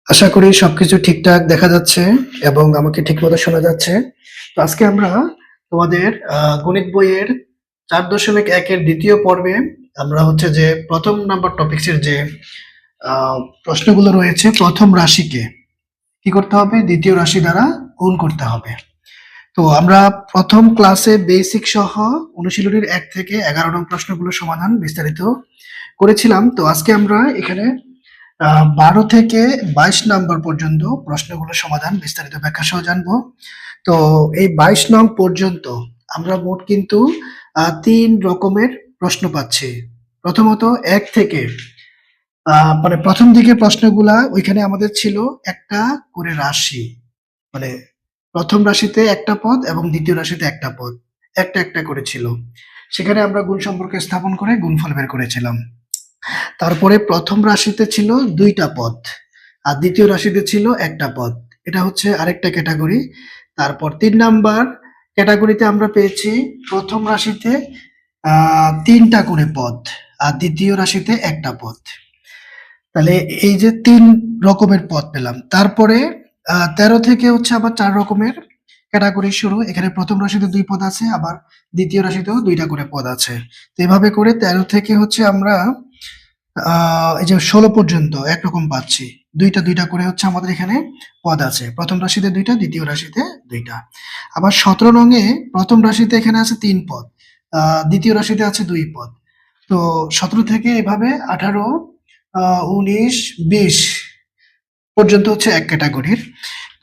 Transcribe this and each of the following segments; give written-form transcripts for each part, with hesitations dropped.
আশা করি সবকিছু ঠিকঠাক দেখা যাচ্ছে এবং আমাকে ঠিকমতো শোনা যাচ্ছে। তো আজকে আমরা তোমাদের গণিত বইয়ের ৪.১ এর ২য় পর্বে আমরা হচ্ছে যে ১ম নাম্বার টপিকসের যে আ প্রশ্নগুলো রয়েছে ১ম রাশিকে কি করতে হবে? ২য় রাশি দ্বারা গুণ করতে হবে। তো আমরা ১ম ক্লাসে বেসিক সহ অনুশীলনীর ১ থেকে ১১ নং প্রশ্নগুলোর সমাধান বিস্তারিত করেছিলাম। তো আজকে আমরা এখানে ১২ থেকে ২২ নাম্বার পর্যন্ত প্রশ্নগুলোর সমাধান বিস্তারিত ব্যাখ্যা সহ জানবো। তো এই ২২ নং পর্যন্ত আমরা মোট কিন্তু ৩ রকমের প্রশ্ন পাচ্ছি। প্রথমত ১ থেকে মানে ১ম দিকের প্রশ্নগুলা ওইখানে আমাদের ছিল একটা করে রাশি। মানে ১ম রাশিতে একটা পদ এবং ২য় রাশিতে একটা পদ। একটা করে ছিল। সেখানে আমরা গুণ সম্পর্ক স্থাপন করে গুণফল বের করেছিলাম। তারপরে ১ম রাশিতে ছিল ২ টা পদ। আর ২য় রাশিতে ছিল ১ টা পদ। এটা হচ্ছে আরেকটা ক্যাটেগরি। তারপর ৩ নাম্বার ক্যাটেগরিতে আমরা পেয়েছি ১ম রাশিতে ৩ টা করে পদ। আর ২য় রাশিতে ১ টা পদ। তাহলে এই যে ৩ রকমের পদ পেলাম। তারপরে ১৩ থেকে হচ্ছে আবার ৪ রকমের ক্যাটেগরি শুরু। এখানে ১ম রাশিতে ২ পদ আছে, আবার ২য় রাশিতেও ২ টা করে পদ আছে। তো এভাবে করে ১৩ থেকে হচ্ছে আমরা এই যে ১৬ পর্যন্ত একরকম পাচ্ছি। ২ টা করে হচ্ছে আমাদের এখানে পদ আছে। ১ম রাশিতে ২ টা, ২য় রাশিতে ২ টা। আবার ১৭ নং এ ১ম রাশিতে এখানে আছে ৩ পদ। ২য় রাশিতে আছে ২ পদ। তো ১৭ থেকে এভাবে ১৮, ১৯, ২০ পর্যন্ত হচ্ছে এক ক্যাটেগরির।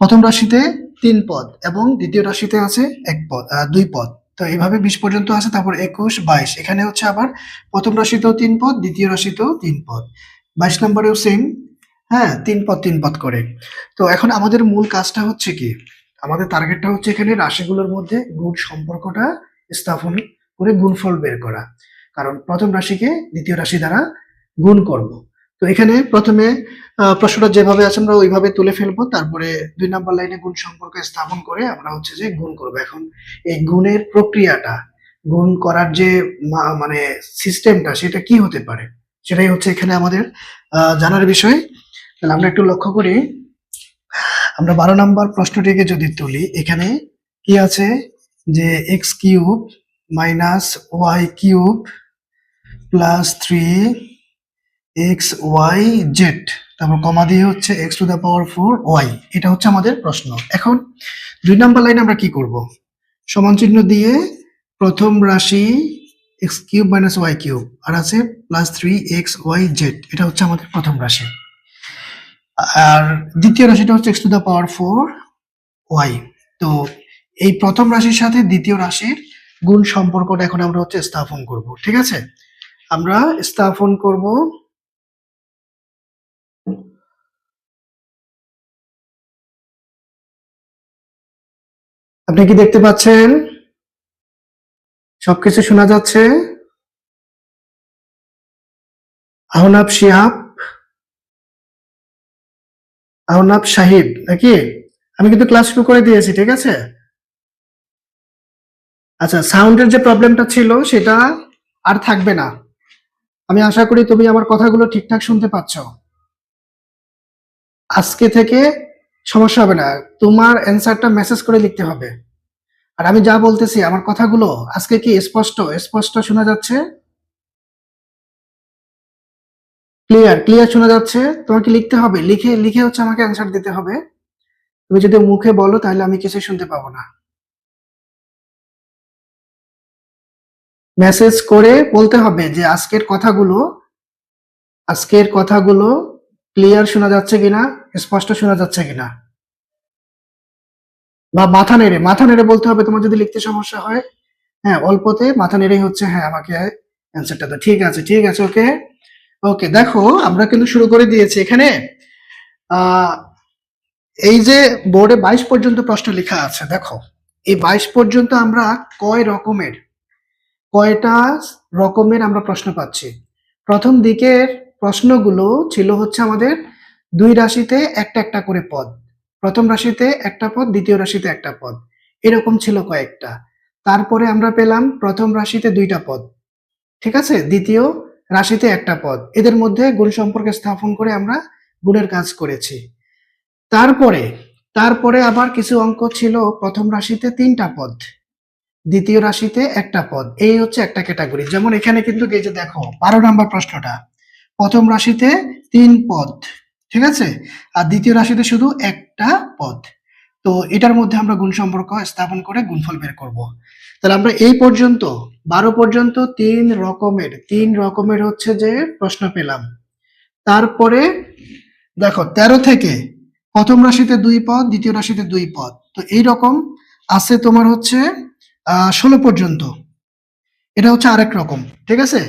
১ম রাশিতে ৩ পদ এবং ২য় রাশিতে আছে ১ পদ, ২ পদ। তো এভাবে ২০ পর্যন্ত আছে। তারপর ২১, ২২ এখানে হচ্ছে আবার ১ম রাশিতেও ৩ পদ, ২য় রাশিতেও ৩ পদ। ২২ নম্বরেও সেম, হ্যাঁ? ৩ পদ ৩ পদ করে। তো এখন আমাদের মূল কাজটা হচ্ছে কি? আমাদের টার্গেটটা হচ্ছে এখানে রাশিগুলোর মধ্যে গুণ সম্পর্কটা স্থাপন করে গুণফল বের করা। কারণ ১ম রাশিকে ২য় রাশি দ্বারা গুণ করব। তো এখানে ১ম এ প্রশ্নটা যেভাবে আছে আমরা ওইভাবে তুলে ফেলবো। তারপরে ২ নাম্বার লাইনে গুণ সম্পর্ক স্থাপন করে আমরা হচ্ছে যে গুণ করব। এখন এই গুণের প্রক্রিয়াটা, গুণ করার যে মানে সিস্টেমটা সেটা কি হতে পারে? সেটাই হচ্ছে এখানে আমাদের জানার বিষয়। তাহলে আমরা একটু লক্ষ্য করি। আমরা ১২ নাম্বার প্রশ্নটিকে যদি তুলি, এখানে কি আছে যে x cube minus y cube plus 3xyz, তারপর কমা দিয়ে হচ্ছে x two the power 4y। এটা হচ্ছে আমাদের প্রশ্ন। এখন ২ নাম্বার লাইনে আমরা কি করব? সমান চিহ্ন দিয়ে প্রথম রাশি x cube minus y cube আর আছে প্লাস 3xyz, এটা হচ্ছে আমাদের প্রথম রাশি। আর দ্বিতীয় রাশিটা হচ্ছে x two the power 4y। তো এই প্রথম রাশির সাথে দ্বিতীয় রাশির গুণ সম্পর্কটা এখন আমরা হচ্ছে স্থাপন করব। ঠিক আছে? আমরা স্থাপন করব। আপনি কি দেখতে পাচ্ছেন? সবকিছু শোনা যাচ্ছে? আহনাব শিহাব, আহনাব সাহিব নাকি? আমি কিন্তু ক্লাস শুরু করে দিয়েছি, ঠিক আছে? আচ্ছা, সাউন্ডের যে প্রবলেমটা ছিল সেটা আর থাকবে না। আমি আশা করি তুমি আমার কথাগুলো ঠিকঠাক শুনতে পাচ্ছ। আজকে থেকে সমস্যা হবে না। তোমার অ্যান্সারটা মেসেজ করে লিখতে হবে। আর আমি যা বলতেছি আমার কথাগুলো আজকে কি স্পষ্ট শোনা যাচ্ছে? ক্লিয়ার শোনা যাচ্ছে? তোমাকে লিখতে হবে। লিখে হচ্ছে আমাকে অ্যান্সার দিতে হবে। তুমি যদি মুখে বলো তাহলে আমি কিছুই শুনতে পাবো না। মেসেজ করে বলতে হবে যে আজকের কথাগুলো ক্লিয়ার শোনা যাচ্ছে কিনা, স্পষ্ট শোনা যাচ্ছে কিনা। বা মাথা নেড়ে বলতে হবে তোমার যদি লিখতে সমস্যা হয়। হ্যাঁ, অল্পতে মাথা নেড়েই হচ্ছে হ্যাঁ আমাকে অ্যান্সারটা দাও। ঠিক আছে, ওকে। দেখো আমরা কিন্তু শুরু করে দিয়েছি এখানে। আহ এই যে বোর্ডে ২২ পর্যন্ত প্রশ্ন লেখা আছে, দেখো এই ২২ পর্যন্ত আমরা কয়টা রকমের আমরা প্রশ্ন পাচ্ছি। প্রথম দিকের প্রশ্নগুলো ছিল হচ্ছে আমাদের ২ রাশিতে একটা করে পদ। প্রথম রাশিতে একটা পদ, দ্বিতীয় রাশিতে একটা পদ। এরকম ছিল কয়েকটা। তারপরে আমরা পেলাম প্রথম রাশিতে ২ টা পদ। ঠিক আছে? দ্বিতীয় রাশিতে একটা পদ। এদের মধ্যে গুণ সম্পর্ক স্থাপন করে আমরা গুণের কাজ করেছি। তারপরে তারপরে আবার কিছু অঙ্ক ছিল, প্রথম রাশিতে 3টা পদ, দ্বিতীয় রাশিতে একটা পদ, এই হচ্ছে একটা ক্যাটাগরি। যেমন এখানে কিন্তু এই যে দেখো 12 নম্বর প্রশ্নটা, প্রথম রাশিতে 3 পদ, ঠিক আছে, আর দ্বিতীয় রাশিতে শুধু একটা পদ। তো এটার মধ্যে আমরা গুণ সম্পর্ক স্থাপন করে গুণফল বের করব। তাহলে আমরা এই পর্যন্ত 12 পর্যন্ত তিন রকমের হচ্ছে যে প্রশ্ন পেলাম। তারপরে দেখো 13 থেকে প্রথম রাশিতে 2 পদ, দ্বিতীয় রাশিতে 2 পদ, তো এই রকম আছে তোমার হচ্ছে 16 পর্যন্ত। এটা হচ্ছে আরেক রকম, ঠিক আছে।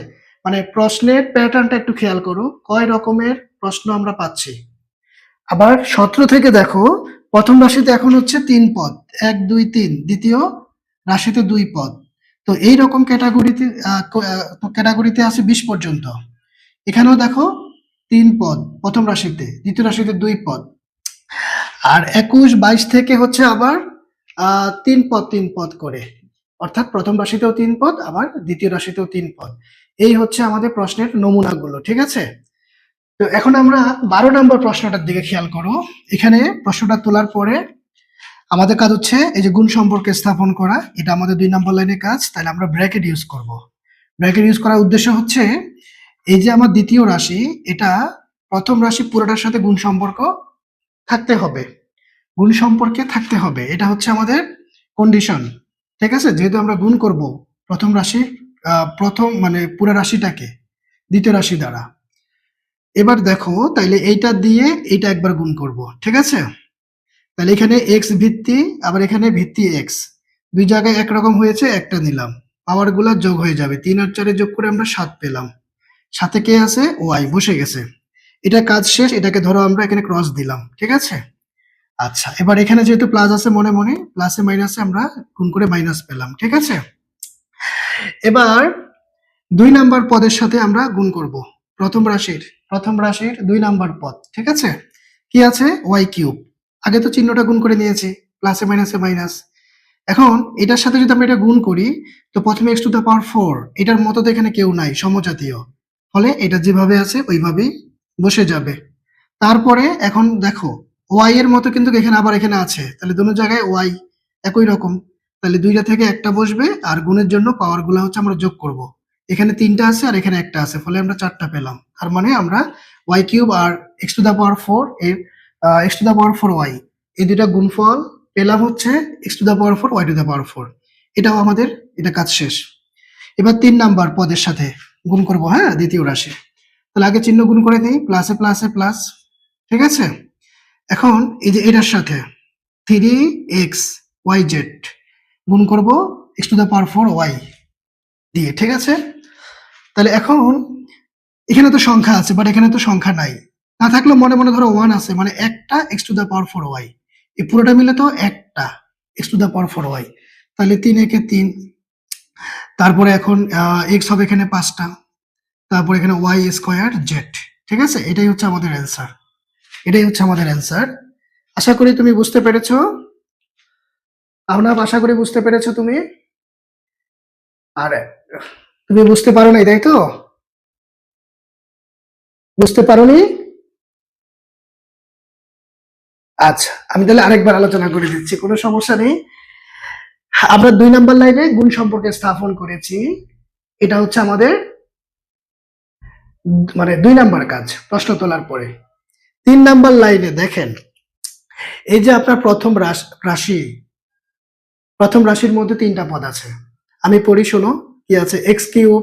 মানে প্রশ্নের প্যাটার্নটা একটু খেয়াল করো, কয় রকমের প্রশ্ন আমরা পাচ্ছি। আবার 17 থেকে দেখো, প্রথম রাশিতে এখন হচ্ছে 3 পদ, 1 2 3, দ্বিতীয় রাশিতে 2 পদ। তো এই রকম ক্যাটাগরিতে আছে 20 পর্যন্ত। এখানেও দেখো 3 পদ প্রথম রাশিতে, দ্বিতীয় রাশিতে 2 পদ। আর 21 22 থেকে হচ্ছে আবার 3 পদ করে, অর্থাৎ প্রথম রাশিতেও 3 পদ, আবার দ্বিতীয় রাশিতেও 3 পদ। এই হচ্ছে আমাদের প্রশ্নের নমুনাগুলো, ঠিক আছে। তো এখন আমরা 12 নম্বর প্রশ্নটার দিকে খেয়াল করো। এখানে প্রশ্নটা তোলার পরে আমাদের কাজ হচ্ছে এই যে গুণ সম্পর্কে স্থাপন করা, এটা আমাদের 2 নম্বর লাইনের কাজ। তাহলে আমরা ব্র্যাকেট ইউজ করব। ব্র্যাকেট ইউজ করার উদ্দেশ্য হচ্ছে এই যে আমার দ্বিতীয় রাশি, এটা প্রথম রাশি পুরোটার সাথে গুণ সম্পর্ক থাকতে হবে, গুণ সম্পর্কে থাকতে হবে, এটা হচ্ছে আমাদের কন্ডিশন, ঠিক আছে। যেহেতু আমরা গুণ করব প্রথম রাশি, প্রথম মানে পুরো রাশিটাকে দ্বিতীয় রাশি দ্বারা। এবার দেখো তাইলে এইটা দিয়ে এইটা একবার গুণ করব, ঠিক আছে। তাহলে এখানে এক্স ভিত্তি, আবার এখানে ভিত্তি এক্স, দুই জায়গায় একরকম হয়েছে, একটা নিলাম, পাওয়ার গুলা যোগ হয়ে যাবে, 3 আর 4 যোগ করে আমরা 7 পেলাম, সাথে কে আছে, ওয়াই বসে গেছে। এটা কাজ শেষ, এটাকে ধরো আমরা এখানে ক্রস দিলাম, ঠিক আছে। আচ্ছা, এবার এখানে যেহেতু প্লাস আছে, মনে মনে প্লাসে মাইনাসে আমরা গুণ করে মাইনাস পেলাম, ঠিক আছে। এবার 2 নাম্বার পদের সাথে আমরা গুণ করব প্রথম রাশির 2 নাম্বার পদ, ঠিক আছে। কি আছে, ওয়াই কিউব। আগে তো চিহ্নটা গুণ করে নিয়েছি, প্লাসে মাইনাসে মাইনাস। এখন এটার সাথে যদি আমরা এটা গুণ করি, তো প্রথমে এক্স টু দ্য পাওয়ার 4, এটার মতো তো এখানে কেউ নাই, সমজাতীয়, ফলে এটা যেভাবে আছে ওইভাবেই বসে যাবে। তারপরে এখন দেখো ওয়াই এর মতো কিন্তু এখানে আবার এখানে আছে, তাহলে দুটো জায়গায় ওয়াই একই রকম, তাহলে দুইটা থেকে একটা বসবে, আর গুণের জন্য পাওয়ার গুলো হচ্ছে আমরা যোগ করব। এখানে 3টা আছে আর এখানে একটা আছে, ফলে আমরা 4টা পেলাম। তার মানে আমরা ওয়াই কিউব আর এক্স টু দা পাওয়ার 4 এর X to the power 4 Y, এই দুইটা গুণফল পেলাম হচ্ছে X to the power 4 Y to the power 4। এটাও আমাদের, এটা কাজ শেষ। এবার 3 নাম্বার পদের সাথে গুণ করব, হ্যাঁ, দ্বিতীয় রাশি। তাহলে আগে চিহ্ন গুণ করে দিই, প্লাসে প্লাসে প্লাস, ঠিক আছে। এখন এই যে এটার সাথে 3x yz গুণ করব x to the power 4 y দিয়ে, ঠিক আছে। তাহলে এখন এখানে তো সংখ্যা আছে, বাট এখানে তো সংখ্যা নাই, না থাকলেও মনে মনে ধরো 1 আছে, মানে একটা x to the power 4 y, এই পুরোটা মিলে তো একটা x to the power 4 y। তাহলে 3 একে 3, তারপরে এখন x হবে এখানে 5টা, তারপর এখানে y স্কয়ার z, ঠিক আছে। এটাই হচ্ছে আমাদের অ্যান্সার। আশা করি তুমি বুঝতে পেরেছো। আশা করি বুঝতে পেরেছো তুমি। আর তুমি বুঝতে পারো নাই, তাই তো? বুঝতে পারোনি? আচ্ছা, আমি তাহলে আরেকবার আলোচনা করে দিচ্ছি, কোনো সমস্যা নেই। আমরা 2 নাম্বার লাইনে গুণ সম্পর্কে স্থাপন করেছি, এটা হচ্ছে আমাদের মানে 2 নাম্বার কাজ প্রশ্ন তোলার পরে। 3 নাম্বার লাইনে দেখেন, এই যে আপনার প্রথম রাশির মধ্যে 3টা পদ আছে, আমি পড়ি, শোনো কি আছে, X cube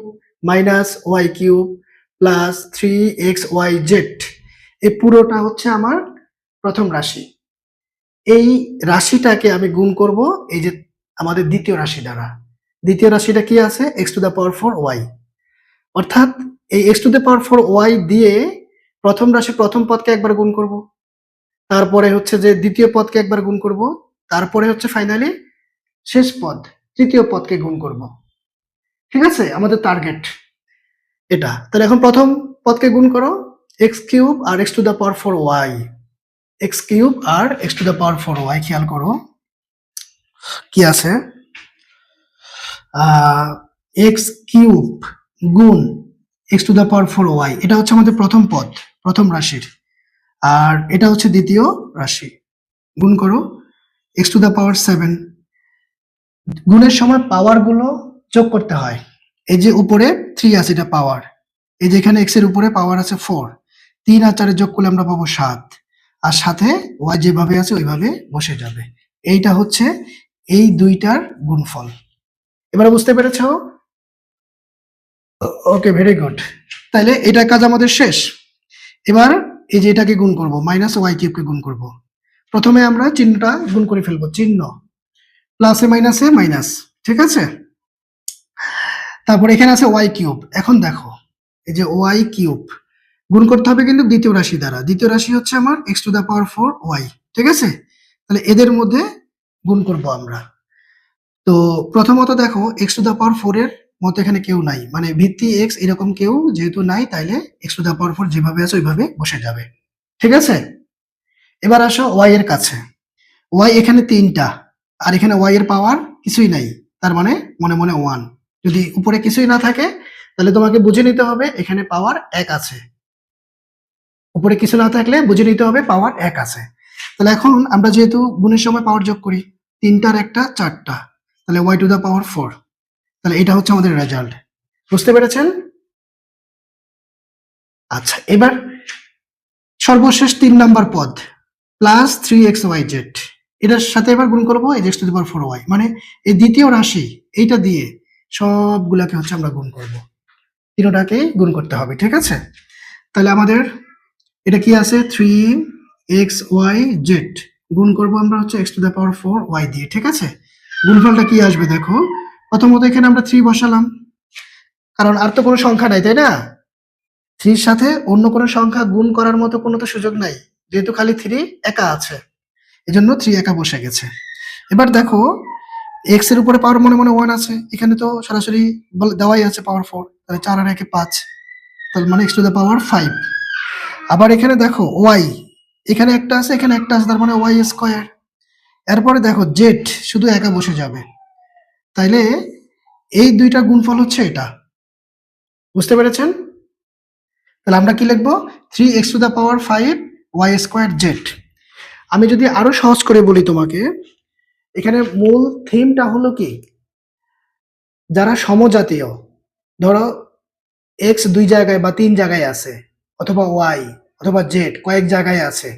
minus Y cube plus 3xyz, এই পুরোটা হচ্ছে আমার প্রথম রাশি। এই রাশিটাকে আমি গুণ করব এই যে আমাদের দ্বিতীয় রাশি দ্বারা। দ্বিতীয় রাশিটা কি আছে, X to the power 4 Y, অর্থাৎ এই X to the power 4 Y দিয়ে প্রথম রাশি প্রথম পদকে একবার গুণ করব, তারপরে হচ্ছে যে দ্বিতীয় পদকে একবার গুণ করব, তারপরে হচ্ছে ফাইনালি শেষ পদ তৃতীয় পদকে গুণ করব, ঠিক আছে। আমাদের টার্গেট এটা। তাহলে এখন প্রথম পদকে গুণ করো, এক্স কিউব আর X to the power 4 Y, X cube আর X to the power 4 Y, খেয়াল করো কি আছে, এক্স কিউব গুণ X to the power 4 Y, এটা হচ্ছে আমাদের প্রথম পদ প্রথম রাশির। আর এটা হচ্ছে দ্বিতীয় রাশি। গুণ করো x⁻7। গুণের সময় পাওয়ার গুলো যোগ করতে হয়। এই যে উপরে 3 আছে, এটা পাওয়ার। এই যে এখানে x এর উপরে পাওয়ার আছে 4, 3 আর 4 যোগ করলে আমরা পাবো 7, আর সাথে y যেভাবে আছে ওইভাবে বসে যাবে। এইটা হচ্ছে এই দুইটার গুণফল। এবারে বুঝতে পেরেছো? ওকে, ভেরি গুড। তাহলে এটা কাজ আমাদের শেষ। এবার এই যে এটাকে গুণ করব, -y³ কে গুণ করব। প্রথমে আমরা চিহ্নটা গুণ করে ফেলবো, চিহ্ন প্লাসে মাইনাসে মাইনাস, ঠিক আছে? তারপর এখানে আছে y³। এখন দেখো এই যে y³ গুণ করতে হবে কিন্তু দ্বিতীয় রাশি দ্বারা। দ্বিতীয় রাশি হচ্ছে আমার x⁻4y, ঠিক আছে? তাহলে এদের মধ্যে গুণ করব আমরা। তো প্রথমত দেখো x⁻4 এর মতো এখানে কেউ নাই, মানে ভিত্তি x এরকম কেউ যেহেতু নাই, তাইলে x⁻4 যেভাবে আছে ওইভাবে বসে যাবে, ঠিক আছে? এবার আসো y এর কাছে। y এখানে 3টা, আর এখানে y এর পাওয়ার কিছুই নাই, তার মানে মনে মনে 1। যদি উপরে কিছুই না থাকে তাহলে তোমাকে বুঝে নিতে হবে এখানে পাওয়ার 1 আছে। উপরে কিছু না থাকলে বুঝে নিতে হবে পাওয়ার 1 আছে। তাহলে এখন আমরা যেহেতু গুণের সময় পাওয়ার যোগ করি, 3টার একটা 4টা, তাহলে y⁻4। তাহলে এটা হচ্ছে আমাদের রেজাল্ট। বুঝতে পেরেছেন? আচ্ছা, এবার সর্বশেষ 3 নাম্বার পদ প্লাস 3xyz, এটার সাথে এবার গুণ করবো এই x⁻4y, মানে এই দ্বিতীয় রাশি এইটা দিয়ে সবগুলাকে হচ্ছে আমরা গুণ করব। তিনটাকে গুণ করতে হবে, ঠিক আছে? তাহলে আমাদের এটা কি আছে, 3xyz গুণ করবো আমরা হচ্ছে x⁻4y দিয়ে, ঠিক আছে? গুণফলটা কি আসবে দেখো। প্রথমত এখানে আমরা 3 বসালাম, কারণ আর তো কোনো সংখ্যা নাই, তাই না? 3 সাথে অন্য কোনো সংখ্যা গুণ করার মতো কোনো তো সুযোগ নাই, যেহেতু খালি 3 একা আছে, এজন্য 3 একা বসে গেছে। এবার দেখো x এর উপরে পাওয়ার মনে মনে 1 আছে, এখানে তো সরাসরি দেওয়াই আছে পাওয়ার 4, তাহলে 4 আর 1 5, তার মানে x⁻5। আবার এখানে দেখো y, এখানে একটা আছে এখানে একটা আছে, তার মানে y²। এরপরে দেখো z শুধু একা বসে যাবে, তাইলে এই দুইটা গুণফল হচ্ছে এটা। বুঝতে পেরেছেন? তাহলে আমরা কি লিখবো, 3x⁻5y²z। আমি যদি আরো সহজ করে বলি তোমাকে, এখানে মূল থিমটা হলো কি, যারা সমজাতীয়, ধরো x 2 জায়গায় বা 3 জায়গায় আছে, অথবা y অথবা z কয়েক জায়গায় আছে,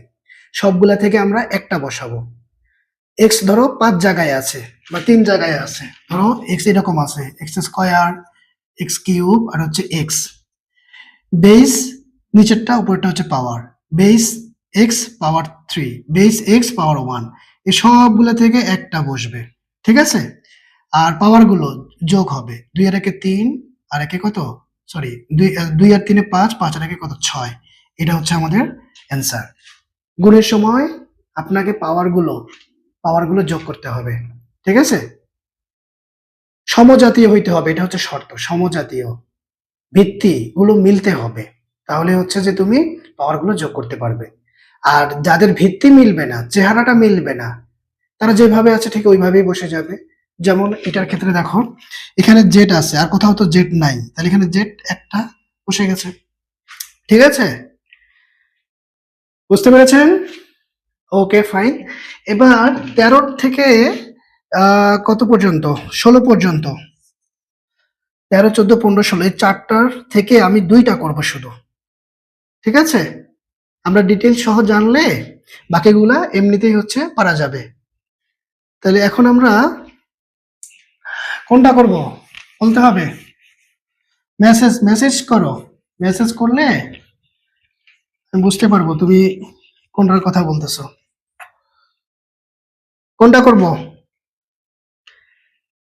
সবগুলা থেকে আমরা একটা বসাবো। x ধরো 5 জায়গায় আছে বা 3 জায়গায় আছে, ধরো x এরকম আছে x², x³ আর হচ্ছে x। বেস নিচেরটা উপরেরটা হচ্ছে পাওয়ার, বেস x পাওয়ার 3, বেস x পাওয়ার 1, এই সবগুলো থেকে একটা বসবে, ঠিক আছে? আর পাওয়ার গুলো যোগ হবে, 2 আর 1 3, আর 1 কত, সরি 2 আর 3 5, 5 আর 1 কত 6। এটা হচ্ছে আমাদের অ্যান্সার। গুণের সময় আপনাকে পাওয়ার গুলো যোগ করতে হবে, ঠিক আছে? সমজাতীয় হইতে হবে, এটা হচ্ছে শর্ত, সমজাতীয় ভিত্তি গুলো মিলতে হবে, তাহলে হচ্ছে যে তুমি পাওয়ার গুলো যোগ করতে পারবে। আর যাদের ভিত্তি মিলবে না, চেহারাটা মিলবে না, তারা যেভাবে আছে ঠিক ওইভাবেই বসে যাবে। যেমন এটার ক্ষেত্রে দেখো এখানে জেড আছে আর কোথাও তো জেড নাই, তাহলে এখানে জেড একটা বসে গেছে, ঠিক আছে? বুঝতে পেরেছেন? ওকে, ফাইন। এবার 13 থেকে কত পর্যন্ত, 16 পর্যন্ত, 13 14 15 16, এই চারটার থেকে আমি 2টা করব শুধু, ঠিক আছে? আমরা ডিটেইলস সহ জানলে বাকিগুলা এমনিতেই হচ্ছে পারা যাবে। তাহলে এখন আমরা কোনটা করব বলতে হবে। মেসেজ করো, মেসেজ করলে আমি বুঝতে পারবো তুমি কোনটার কথা বলতেছো। কোনটা করব?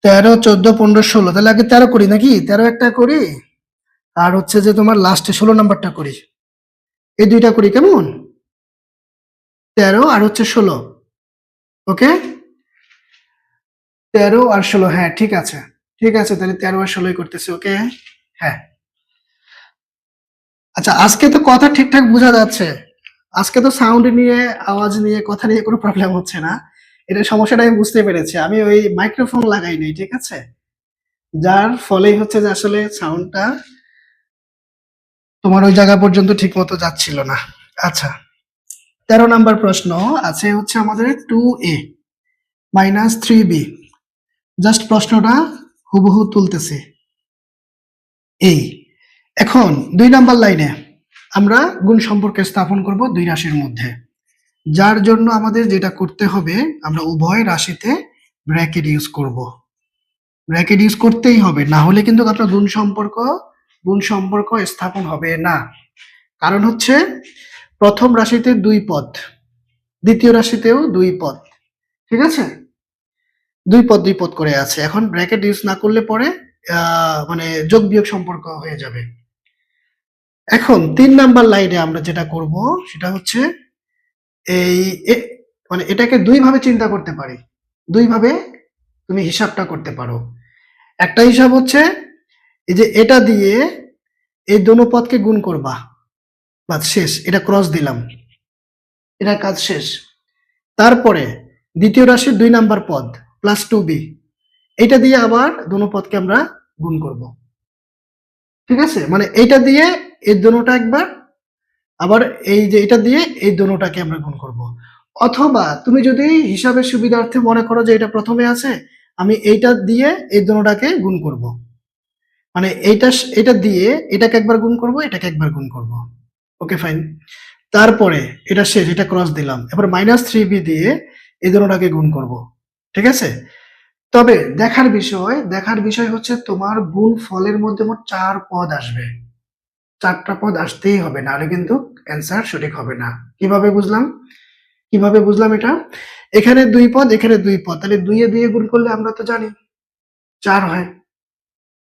13 14 15 16, তাহলে আগে 13 করি নাকি? 13 একটা করি, আর হচ্ছে যে তোমার লাস্টে 16 নাম্বারটা করি, এই দুইটা করি, কেমন? 13 আর হচ্ছে 16, ওকে? 13 আর 16, হ্যাঁ ঠিক আছে, ঠিক আছে, তাহলে 13 আর 16 করতেছি, ওকে? হ্যাঁ। আচ্ছা, আজকে তো কথা ঠিকঠাক বোঝা যাচ্ছে, আজকে তো সাউন্ড নিয়ে, আওয়াজ নিয়ে, কথা নিয়ে কোনো প্রবলেম হচ্ছে না। এটা সমস্যাটা আমি বুঝতে পেরেছি, আমি ওই মাইক্রোফোন লাগাই নাই, ঠিক আছে? যার ফলেই হচ্ছে যে আসলে সাউন্ডটা তোমার ওই জায়গা পর্যন্ত ঠিক মতো যাচ্ছিল না। আচ্ছা, 13 নাম্বার প্রশ্ন আছে হচ্ছে আমাদের 2a মাইনাস 3b। জাস্ট প্রশ্নটা হুবহু তুলতেছে এই। এখন 2 নাম্বার লাইনে আমরা গুণ সম্পর্ক স্থাপন করব দুই রাশির মধ্যে, যার জন্য আমাদের যেটা করতে হবে, আমরা উভয় রাশিতে ব্র্যাকেট ইউজ করব। ব্র্যাকেট ইউজ করতেই হবে, না হলে কিন্তু আপনার গুণ সম্পর্ক স্থাপন হবে না। কারণ হচ্ছে প্রথম রাশিতে 2 পদ, দ্বিতীয় রাশিতেও 2 পদ, ঠিক আছে? 2 পদ করে আছে। এখন ব্র্যাকেট ইউজ না করলে পরে মানে যোগ বিয়োগ সম্পর্ক হয়ে যাবে। এখন 3 নাম্বার লাইনে আমরা যেটা করব সেটা হচ্ছে এই মানে এটাকে 2 ভাবে চিন্তা করতে পারি। 2 ভাবে তুমি হিসাবটা করতে পারো। একটা হিসাব হচ্ছে এই যে এটা দিয়ে এই দোনো পদকে গুণ করবা, বাস শেষ, এটা ক্রস দিলাম, এটা কাজ শেষ। তারপরে দ্বিতীয় রাশির 2 নাম্বার পদ প্লাস 2b, এটা দিয়ে আবার দোনো পদকে আমরা গুণ করব, ঠিক আছে? মানে এইটা দিয়ে এই দোনোটা একবার, আবার এই যে এটা দিয়ে এই দোনোটাকে আমরা গুণ করব। অথবা তুমি যদি হিসাবের সুবিধার্থে মনে করো যে এটা প্রথমে আছে, আমি এইটা দিয়ে এই দোনোটাকে গুণ করব, মানে এটা দিয়ে এটাকে একবার গুণ করব, এটাকে একবার গুণ করব। Okay fine. তারপরে এটা শেষ, এটা ক্রস দিলাম, এবার মাইনাস 3b দিয়ে এই দোনোটাকে গুণ করব, ঠিক আছে? তবে দেখার বিষয় হচ্ছে তোমার গুণ ফলের মধ্যে মোট 4 পদ আসবে। 4টা পদ আসতেই হবে, নাহলে কিন্তু অ্যান্সার সঠিক হবে না। কিভাবে বুঝলাম এটা? এখানে 2 পদ, এখানে 2 পদ, তাহলে 2 এ দিয়ে গুণ করলে আমরা তো জানি 4 হয়।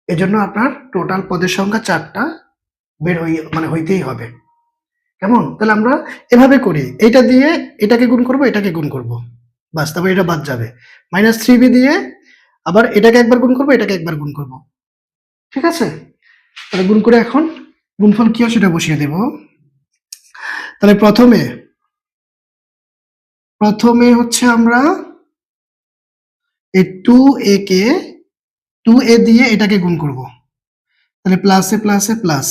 এজন্য আপনার টোটাল পদের সংখ্যা 4টা হইতেই হবে। কেমন? তাহলে আমরা এভাবে করি, এটা দিয়ে এটাকে গুণ করব, এটাকে গুণ করব, বাস, তারপর এটা বাদ যাবে। মাইনাস 3b দিয়ে আবার এটাকে একবার গুণ করব, এটাকে একবার গুণ করব, ঠিক আছে? তাহলে গুণ করে এখন গুণফল কি হয় সেটা বসিয়ে দেব। তাহলে প্রথমে হচ্ছে আমরা এই 2a কে 2a দিয়ে এটাকে গুণ করব, তাহলে প্লাসে প্লাসে প্লাস।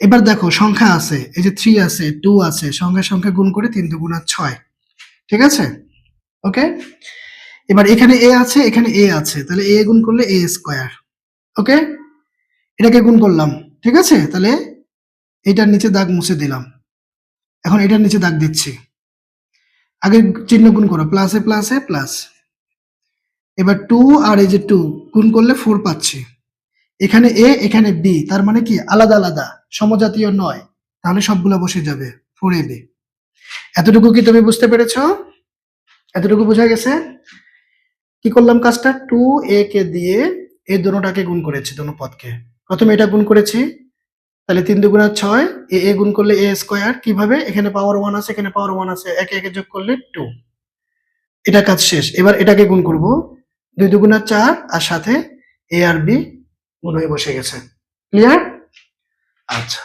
এবার দেখো সংখ্যা আছে, এই যে 3 আছে, 2 আছে, সংখ্যা গুণ করে 3 2 6, ঠিক আছে? ওকে। এবার এখানে a আছে, এখানে a আছে, তাহলে a গুণ করলে a স্কয়ার। ওকে, এটাকে গুণ করলাম, ঠিক আছে? তাহলে এটার নিচে দাগ মুছে দিলাম, এখন এটার নিচে দাগ দিচ্ছি। আগে চিহ্ন গুণ করো, প্লাসে প্লাসে প্লাস। এবার 2 আর এই যে 2 গুণ করলে 4 পাচ্ছি। এখানে a, এখানে b, তার মানে কি আলাদা আলাদা, সমজাতীয় নয়, তাহলে সবগুলো বসে যাবে 4ab। এতটুকু কি তুমি বুঝতে পেরেছো? এতটুকু বোঝা গেছে? কি করলাম কাজটা? 2a কে দিয়ে এই দোনোটাকে গুণ করেছি, দোনো পদকে। প্রথমে এটা গুণ করেছি, তাহলে 3 2 6, এ গুণ করলে a স্কয়ার। কিভাবে? এখানে পাওয়ার 1 আছে, এখানে পাওয়ার 1 আছে, একে একে যোগ করলে 2। এটা কাজ শেষ। এবার এটাকে গুণ করব, 2 2 4, আর সাথে a আর b গুণ হয়ে বসে গেছে। ক্লিয়ার? আচ্ছা,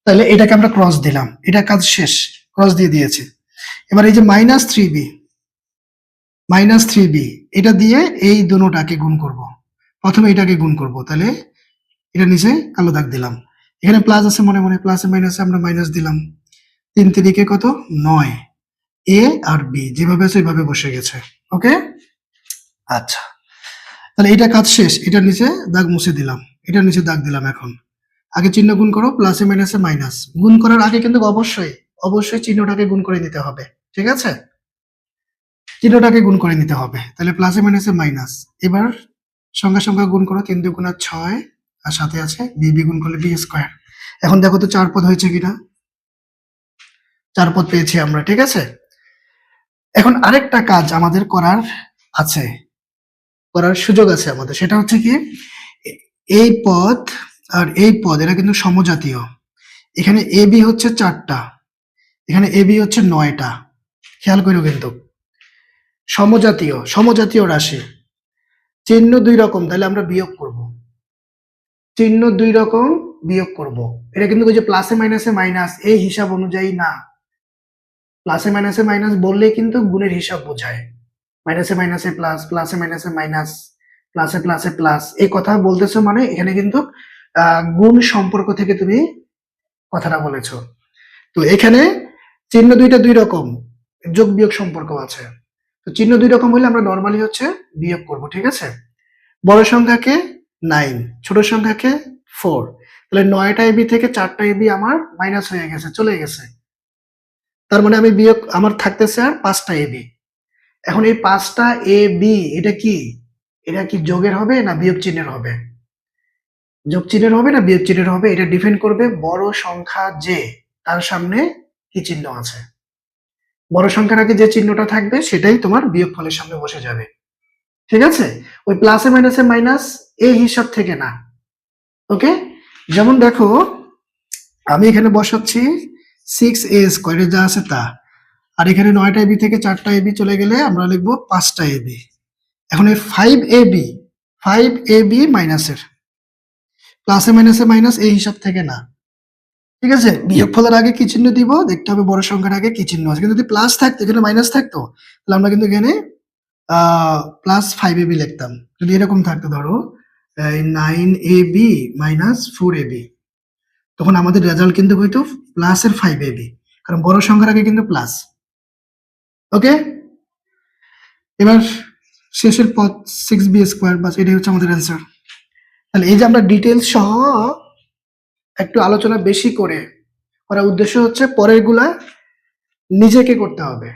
তাহলে এটাকে আমরা ক্রস দিলাম, এটা কাজ শেষ, ক্রস দিয়ে দিয়েছি। এবার এই যে মাইনাস 3b, এটা দিয়ে এই দোনোটাকে গুণ করব। প্রথমে এটাকে গুণ করব, তাহলে এটা নিচে কালো দাগ দিলাম। এখানে প্লাস আছে, মনে মনে প্লাসে মাইনাসে আমরা মাইনাস দিলাম। 3 3 কত? 9। এ আর বি যেভাবে আছে ওইভাবে বসে গেছে। ওকে, আচ্ছা, তাহলে এটা কাজ শেষ, এটার নিচে দাগ মুছে দিলাম, এটার নিচে দাগ দিলাম। এখন আগে চিহ্ন গুণ করো, প্লাসে মাইনাসে মাইনাস। গুণ করার আগে কিন্তু অবশ্যই চিহ্নটাকে গুণ করে নিতে হবে, ঠিক আছে? চিহ্নটাকে গুণ করে নিতে হবে, তাহলে প্লাসে মাইনাসে মাইনাস। এবার সংখ্যা গুণ করো, 3 2 6, আর সাথে আছে বি গুণ করলে বি স্কয়ার। এখন দেখো তো 4 পদ হয়েছে কিনা? 4 পদ পেয়েছি আমরা, ঠিক আছে? এখন আরেকটা কাজ আমাদের করার সুযোগ আছে আমাদের, সেটা হচ্ছে কি, এই পদ আর এই পদ এরা কিন্তু সমজাতীয়। এখানে এ বি হচ্ছে 4টা, এখানে এ বি হচ্ছে 9টা। খেয়াল করো কিন্তু সমজাতীয় রাশি, চিহ্ন 2 রকম, তাহলে আমরা বিয়োগ করব। চিহ্ন 2 রকম, বিয়োগ করব। এটা কিন্তু ওই যে প্লাসে মাইনাসে মাইনাস এই হিসাব অনুযায়ী না। প্লাসে মাইনাসে মাইনাস বললে কিন্তু গুণের হিসাব বোঝায়। মাইনাসে মাইনাসে প্লাস, প্লাসে মাইনাসে মাইনাস, প্লাসে প্লাসে প্লাস, এই কথা বলতেছো, মানে এখানে কিন্তু গুণ সম্পর্ক থেকে তুমি কথাটা বলেছো। তো এখানে চিহ্ন দুইটা দুই রকম, যোগ বিয়োগ সম্পর্ক আছে। তো চিহ্ন দুই রকম হলে আমরা নর্মালি হচ্ছে বিয়োগ করব, ঠিক আছে? বড় সংখ্যাকে 9, ছোট সংখ্যাকে 4। তাহলে 9টা এবি থেকে 4টা এবি আমার মাইনাস হয়ে গেছে, চলে গেছে। তার মানে আমি বিয়োগ, আমার থাকতেছে আর 5টা এবি। এখন এই 5টা এবি এটা কি? এটা কি যোগের হবে না বিয়োগ চিহ্নের হবে? যোগ চিহ্নের হবে না বিয়োগ চিহ্নের হবে? এটা ডিপেন্ড করবে বড় সংখ্যা যে তার সামনে কি চিহ্ন আছে। বড় সংখ্যার আগে যে চিহ্নটা থাকবে সেটাই তোমার বিয়োগ ফলের সামনে বসে যাবে, ঠিক আছে? ওই প্লাসে মাইনাসে মাইনাস এই হিসাব থেকে না। ওকে, যেমন দেখো আমি এখানে বসাচ্ছি 6a² যা আছে তা, আর এখানে 9টা এবি থেকে 4টা এবি চলে গেলে আমরা লিখবো 5টা এবি। এখন এই 5ab মাইনাসের প্লাসে মাইনাসে মাইনাস এই হিসাব থেকে না, ঠিক আছে? বিয়োগ ফলের আগে কি চিহ্ন দিব দেখতে হবে, বড় সংখ্যার আগে কি চিহ্ন আছে। কিন্তু যদি প্লাস থাকতো, এখানে মাইনাস থাকতো, তাহলে আমরা কিন্তু এখানে +5ab লিখতাম। যদি এরকম থাকতো ধরো 9ab মাইনাস 4ab, তখন আমাদের রেজাল্ট কিন্তু হইতো প্লাসের 5ab, কারণ বড় সংখ্যার আগে কিন্তু প্লাস। ওকে, এবার শেষের পদ 6b², বাস এটাই হচ্ছে আমাদের অ্যান্সার। তাহলে এই যে আমরা ডিটেলস সহ একটু আলোচনা বেশি করে করার উদ্দেশ্য হচ্ছে পরের গুলা নিজেকে করতে হবে,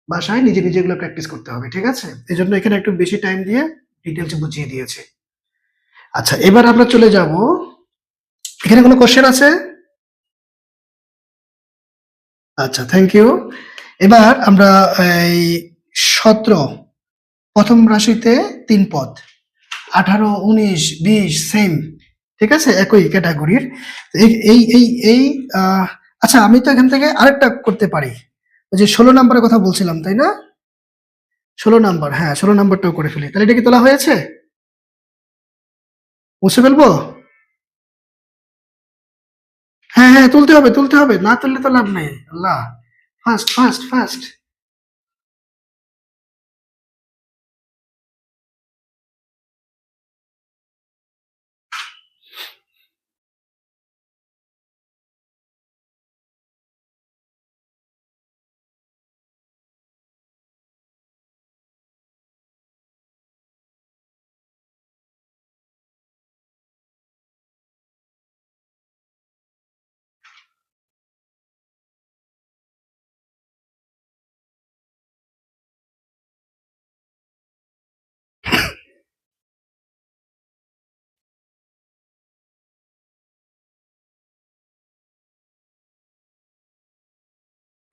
বাসায় নিজে নিজে এগুলো প্র্যাকটিস করতে হবে, ঠিক আছে? এই জন্য এখানে একটু বেশি টাইম দিয়ে ডিটেলস বুঝিয়ে দিয়েছি। আচ্ছা, এবার আমরা চলে যাব, এখানে কোনো কোশ্চেন আছে? আচ্ছা, থ্যাংক ইউ। এবার আমরা এই 17 প্রথম রাশিতে 3 পদ, 18, 19, 20 সেম, ঠিক আছে? একই ক্যাটাগরির। এই এই এই এই আচ্ছা, আমি তো এখান থেকে আরেকটা করতে পারি, ওই যে 16 নাম্বারের কথা বলছিলাম, তাই না? 16 নাম্বার, হ্যাঁ 16 নাম্বারটাও করে ফেলি। তাহলে এটা কি তোলা হয়েছে? মুছে ফেলবো? হ্যাঁ হ্যাঁ, তুলতে হবে তুলতে হবে, না তুললে তো লাভ নেই। আল্লাহ, ফাস্ট ফাস্ট ফাস্ট।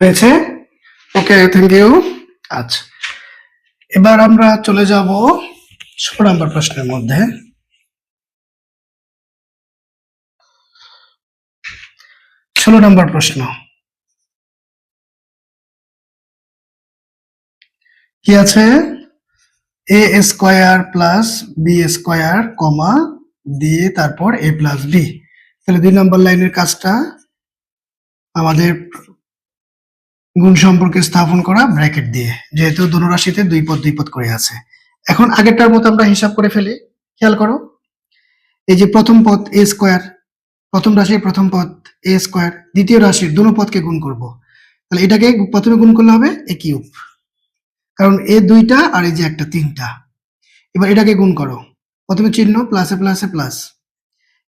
হয়েছে? ওকে, থ্যাংক ইউ। আচ্ছা, এবার আমরা চলে যাব 16 নাম্বার প্রশ্নের মধ্যে। 16 নাম্বার প্রশ্ন কি আছে? a² প্লাস b² কমা দিয়ে তারপর a+b। তাহলে 2 নম্বর লাইনের কাজটা আমাদের গুণ সম্পর্কে স্থাপন করা ব্র্যাকেট দিয়ে, যেহেতু দুটো রাশিতে 2 পদ 2 পদ করে আছে। এখন আগেরটার মতো আমরা হিসাব করে ফেলি, খেয়াল করো। এই যে প্রথম পদ a², প্রথম রাশির প্রথম পদ a², দ্বিতীয় রাশির দুটো পদকে গুণ করব। তাহলে এটাকে প্রথমে গুণ করলে হবে a³, কারণ এ 2টা আর এই যে একটা 3টা। এবার এটাকে গুণ করো, প্রথমে চিহ্ন প্লাসে প্লাসে প্লাস,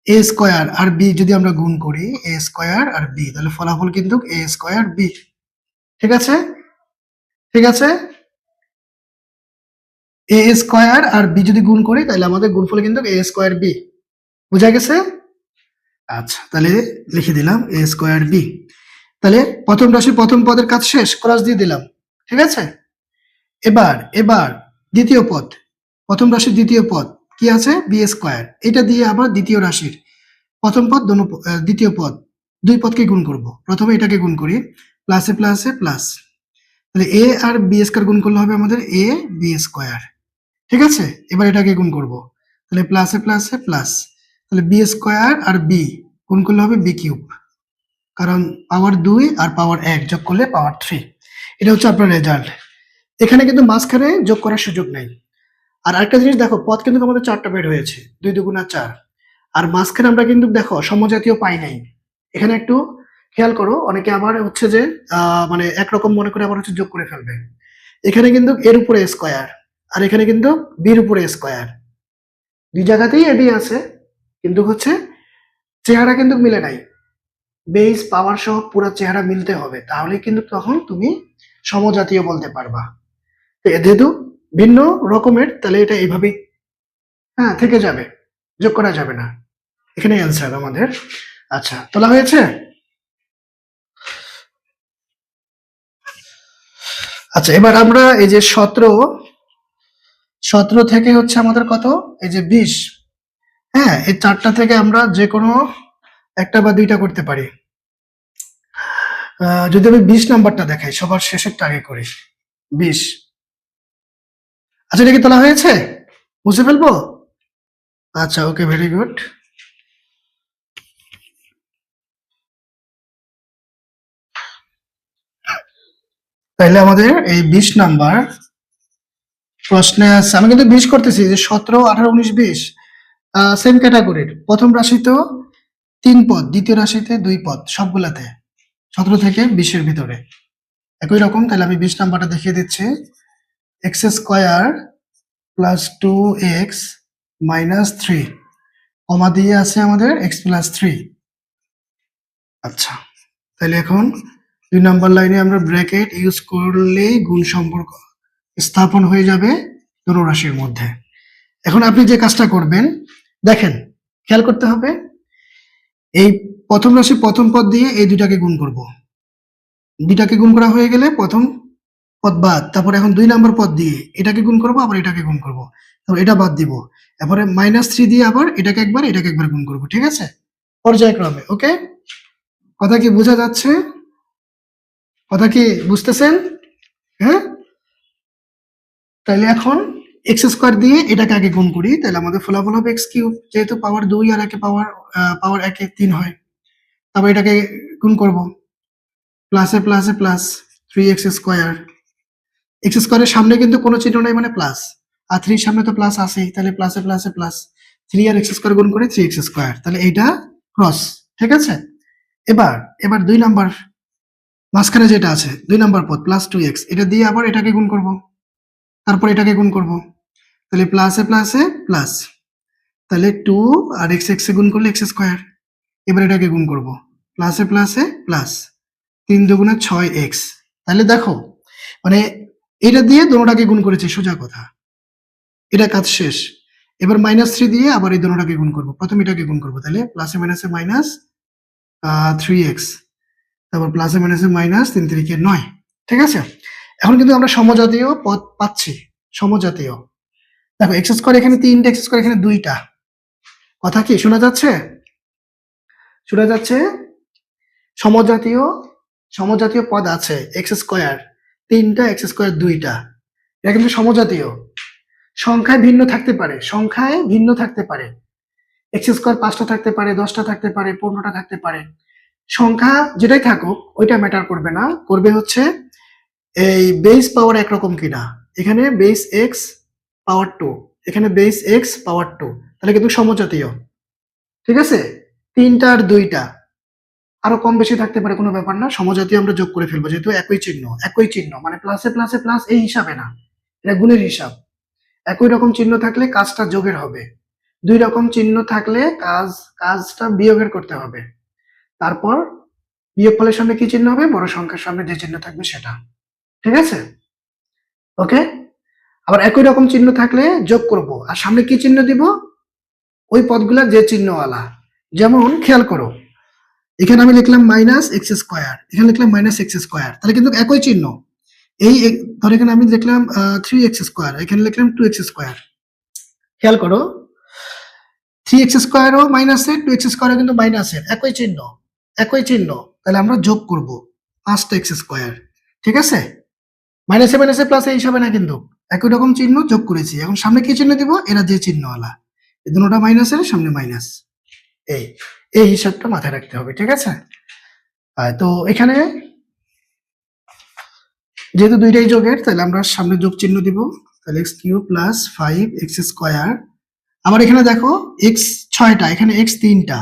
a² আর b যদি আমরা গুণ করি a² আর b, তাহলে ফলাফল কিন্তু a² b, ঠিক আছে? ঠিক আছে, a² আর b যদি গুণ করি তাহলে আমাদের গুণফল কিন্তু a² b, বুঝা গেছে? আচ্ছা, তাহলে লিখে দিলাম a² b। তাহলে প্রথম রাশির প্রথম পদের কাজ শেষ, ক্রস দিয়ে দিলাম, ঠিক আছে? এবার এবার দ্বিতীয় পদ, প্রথম রাশির দ্বিতীয় পদ কি আছে? b²। এটা দিয়ে আবার দ্বিতীয় রাশির প্রথম পদ দ্বিতীয় পদ 2 পদকে গুণ করব। প্রথমে এটাকে গুণ করি, প্লাসে প্লাসে প্লাস, তাহলে a আর b² গুণ করলে হবে আমাদের ab², ঠিক আছে? এবার এটাকে গুণ করব, তাহলে প্লাসে প্লাসে প্লাস, তাহলে b² আর b গুণ করলে হবে b³, কারণ পাওয়ার 2 আর পাওয়ার 1 যোগ করলে পাওয়ার 3। এটা হচ্ছে আপনার রেজাল্ট। এখানে কিন্তু মাঝখানে যোগ করার সুযোগ নাই। আর আরেকটা জিনিস দেখো, পদ কিন্তু আমাদের 4টা বের হয়েছে, 2 2 4। আর মাঝখানে আমরা কিন্তু দেখো সমজাতীয় পাই নাই, এখানে একটু খেয়াল করো, অনেকে আবার হচ্ছে যে মানে একরকম মনে করে আবার হচ্ছে যোগ করে ফেলবে। এখানে কিন্তু এর উপরে স্কয়ার, আর এখানে কিন্তু বির উপরে স্কয়ার, দুই জায়গাতেই এডি আছে, কিন্তু হচ্ছে চেহারা কিন্তু মিলে নাই। বেস পাওয়ার সহ পুরো চেহারা মিলতে হবে, তাহলে কিন্তু তখন তুমি সমজাতীয় বলতে পারবা। তো যেহেতু ভিন্ন রকমের, তাহলে এটা এইভাবেই হ্যাঁ থেকে যাবে, যোগ করা যাবে না। এখানে অ্যান্সার আমাদের। আচ্ছা, তোলা হয়েছে। আচ্ছা, এবার আমরা এই যে 17 থেকে হচ্ছে আমাদের কত, এই যে 20, হ্যাঁ এই চারটা থেকে আমরা যে কোনো একটা বা দুইটা করতে পারি। যদি আমি 20 নাম্বারটা দেখাই, সবার শেষেরটা আগে করি। 20, আচ্ছা এটা কি তোলা হয়েছে, বুঝে ফেলবো। আচ্ছা ওকে, ভেরি গুড। তাহলে আমাদের এই 20 নাম্বার প্রশ্নে আছে, আমি কিন্তু 20 করতেছি, যে 17, 18, 19, 20 সেম ক্যাটাগরির। প্রথম রাশিতে 3 পদ, দ্বিতীয় রাশিতে 2 পদ, সবগুলাতে 17 থেকে 20-এর ভিতরে একই রকম। তাহলে আমি 20 নাম্বারটা দেখিয়ে দিচ্ছি। X square plus 2x minus 3, কমা দিয়ে আছে আমাদের x প্লাস 3। আচ্ছা, তাহলে এখন 2 নাম্বার লাইনে আমরা ব্র্যাকেট ইউজ করলেই গুণ সম্পর্ক স্থাপন হয়ে যাবে দুটো রাশির মধ্যে। এখন আপনি যে কাজটা করবেন, দেখেন খেয়াল করতে হবে, এই প্রথম রাশি প্রথম পদ দিয়ে এই দুটাকে গুণ করব, দুটাকে গুণ করা হয়ে গেলে প্রথম পদ বাদ, তারপর এখন 2 নাম্বার পদ দিয়ে এটাকে গুণ করব, আবার এটাকে গুণ করব, তারপর এটা বাদ দিব, এরপরে -3 দিয়ে আবার এটাকে একবার গুণ করব, ঠিক আছে, পর্যায়ক্রমে। ওকে, কথা কি বোঝা যাচ্ছে? কথা কি বুঝতেছেন? হ্যাঁ, তাহলে এখন এক্স স্কোয়ার দিয়ে এটাকে আগে গুণ করি, তাহলে আমাদের ফলাফল হবে এক্স কিউব, যেহেতু পাওয়ার 2 আর একে পাওয়ার একে 3 হয়। তারপর এটাকে গুণ করব, প্লাসে প্লাসে প্লাস 3x স্কোয়ার, এক্স স্কোয়ারের সামনে কিন্তু কোনো চিহ্ন নাই মানে প্লাস, আর 3 সামনে তো প্লাস আছেই, তাহলে প্লাসে প্লাসে প্লাস 3 আর এক্স স্কোয়ার গুণ করে 3x স্কোয়ার, তাহলে এইটা ক্রস, ঠিক আছে। এবার এবার 2 নাম্বার মাঝখানে যেটা আছে 2 নাম্বার পদ প্লাস 2x, এটা দিয়ে আবার এটাকে গুণ করব, তারপর এটাকে গুণ করব, তাহলে প্লাসে প্লাসে প্লাস, তাহলে 2 আর x এ গুণ করলে x স্কোয়ার, এবার এটাকে গুণ করব, প্লাসে প্লাসে প্লাস 3 দুগুণে 6x। তাহলে দেখো মানে এটা দিয়ে দোনোটাকে গুণ করেছি, সোজা কথা, এটা কাজ শেষ। এবার -3 দিয়ে আবার এই দোনোটাকে গুণ করব, প্রথম এটাকে গুণ করব, তাহলে প্লাসে মাইনাসে মাইনাস 3x, তারপর প্লাসে মাইনাসে মাইনাস 3 3 9, ঠিক আছে। এখন কিন্তু আমরা সমজাতীয় পদ পাচ্ছি, সমজাতীয়। দেখো এক্স স্কোয়ার এখানে 3টা, এক্স স্কোয়ার এখানে 2টা, কথা কি শোনা যাচ্ছে? শোনা যাচ্ছে। সমজাতীয় সমজাতীয় পদ আছে এক্স স্কোয়ার 3টা, এক্স স্কোয়ার 2টা, এটা কিন্তু সমজাতীয়। সংখ্যায় ভিন্ন থাকতে পারে, সংখ্যায় ভিন্ন থাকতে পারে, এক্স স্কোয়ার 5টা থাকতে পারে, 10টা থাকতে পারে, 15টা থাকতে পারে, সংখ্যা যেটাই থাকুক ওইটা ম্যাটার করবে না, করবে হচ্ছে এই বেস পাওয়ার একরকম কিনা। এখানে বেস এক্স পাওয়ার 2, এখানে বেস এক্স পাওয়ার 2, তাহলে কিন্তু সমজাতীয়, ঠিক আছে। 3টা আর 2টা আরো কম বেশি থাকতে পারে, কোনো ব্যাপার না, সমজাতীয় আমরা যোগ করে ফেলবো, যেহেতু একই চিহ্ন মানে প্লাসে প্লাসে প্লাস এই হিসাবে না, এটা গুণের হিসাব। একই রকম চিহ্ন থাকলে কাজটা যোগের হবে, 2 রকম চিহ্ন থাকলে কাজটা বিয়োগের করতে হবে। তারপর বিয়োগ ফলের সামনে কি চিহ্ন হবে, বড় সংখ্যার সামনে যে চিহ্ন থাকবে সেটা, ঠিক আছে। ওকে, আবার একই রকম চিহ্ন থাকলে যোগ করব, আর সামনে কি চিহ্ন দিব, ওই পদগুলা যে চিহ্নওয়ালা। যেমন খেয়াল করো, এখানে আমি লিখলাম -x স্কোয়ার, এখানে লিখলাম -x স্কোয়ার, তাহলে কিন্তু একই চিহ্ন। এই ধর এখানে আমি লিখলাম 3x স্কোয়ার, এখানে লিখলাম 2x স্কোয়ার, খেয়াল করো 3x স্কোয়ারও মাইনাসের, 2x স্কোয়ারও কিন্তু মাইনাসের, একই চিহ্ন, একই চিহ্ন। তাহলে আমরা যোগ করব 5টা x স্কোয়ার, ঠিক আছে। মাইনাসে মাইনাসে প্লাস এই হিসাবে না, কিন্তু একই রকম চিহ্ন যোগ করেছি। এখন সামনে কি চিহ্ন দিব, এরা যে চিহ্নওয়ালা, এই দুটোটা মাইনাসের সামনে মাইনাস, এই এই হিসাবটা মাথায় রাখতে হবে, ঠিক আছে। তো এখানে যেহেতু দুইটাই যোগের, তাহলে আমরা সামনে যোগ চিহ্ন দিব, তাহলে x cube plus 5x square. আবার এখানে দেখো এক্স 6টা, এখানে এক্স 3টা,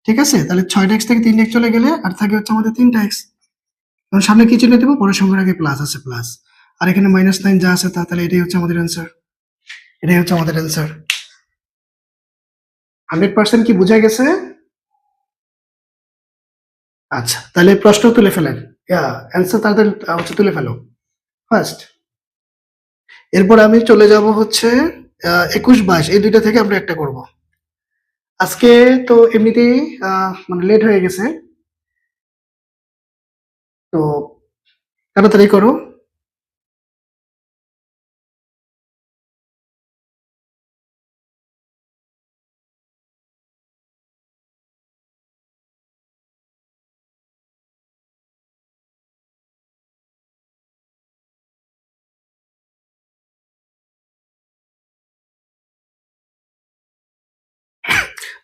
ঠিক আছে, তাহলে 6x থেকে 3x চলে গেলে আর থাকে হচ্ছে আমাদের 3x। এখন সামনে কি চিহ্ন দেবো? বড় সংখ্যার আগে প্লাস আছে প্লাস, আর এখানে -9 যা আছে তা, তাহলে এটাই হচ্ছে আমাদের অ্যান্সার। এটাই হচ্ছে আমাদের অ্যান্সার। 100% কি বোঝা গেছে? আচ্ছা, তাহলে প্রশ্ন তুলে ফেলেন, অ্যান্সার তাড়াতাড়ি হচ্ছে তুলে ফেলো ফার্স্ট। এরপর আমি চলে যাব হচ্ছে 21-22 এই দুইটা থেকে আমরা একটা করব। আজকে তো এমনিতেই মানে লেট হয়ে গেছে, তো তাড়াতাড়ি করো।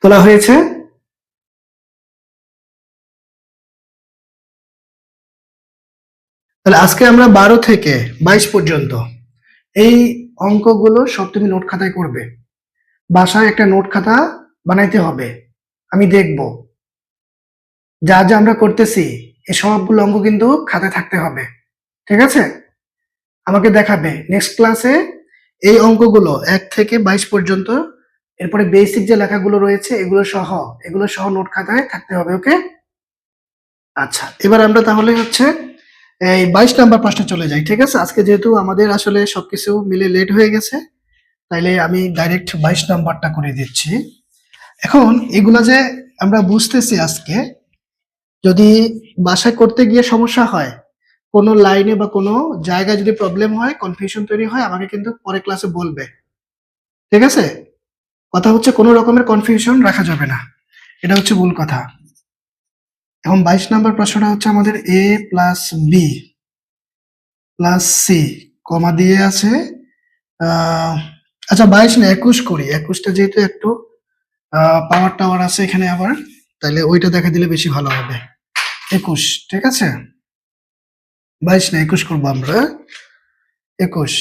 তোলা হয়েছে? তাহলে আজকে আমরা 12 থেকে 22 পর্যন্ত এই অঙ্কগুলো সব তুমি নোট খাতায় করবে। বাসায় একটা নোট খাতা বানাইতে হবে, আমি দেখব যা যা আমরা করতেছি এই সবগুলো অঙ্ক কিন্তু খাতায় থাকতে হবে, ঠিক আছে? আমাকে দেখাবে নেক্সট ক্লাসে এই অঙ্কগুলো 1 থেকে 22 পর্যন্ত, এরপরে বেসিক যে লেখাগুলো রয়েছে এগুলো সহ নোট খাতায় থাকতে হবে, ওকে? আচ্ছা, এবার আমরা তাহলে হচ্ছে এই 22 নাম্বার প্রশ্নে চলে যাই, ঠিক আছে? আজকে যেহেতু আমাদের আসলে সবকিছু মিলে লেট হয়ে গেছে, তাইলে আমি ডাইরেক্ট 22 নাম্বারটা করে দিচ্ছি। এখন এগুলা যে আমরা বুঝতেছি আজকে, যদি বাসায় করতে গিয়ে সমস্যা হয়, কোনো লাইনে বা কোনো জায়গায় যদি প্রবলেম হয়, কনফিউশন তৈরি হয়, আমাকে কিন্তু পরে ক্লাসে বলবে, ঠিক আছে? কথা হচ্ছে কোনো রকমের কনফিউশন রাখা যাবে না, এটা হচ্ছে মূল কথা। এখন 22 নাম্বার প্রশ্নটা হচ্ছে আমাদের a plus B plus C comma দিয়ে আছে। আচ্ছা 22 না 21 করি, 21টা যেহেতু একটু পাওয়ার টাওয়ার আছে এখানে আবার, তাহলে ওইটা দেখা দিলে বেশি ভালো হবে। 21, ঠিক আছে? 22 না 21 করবো আমরা। 21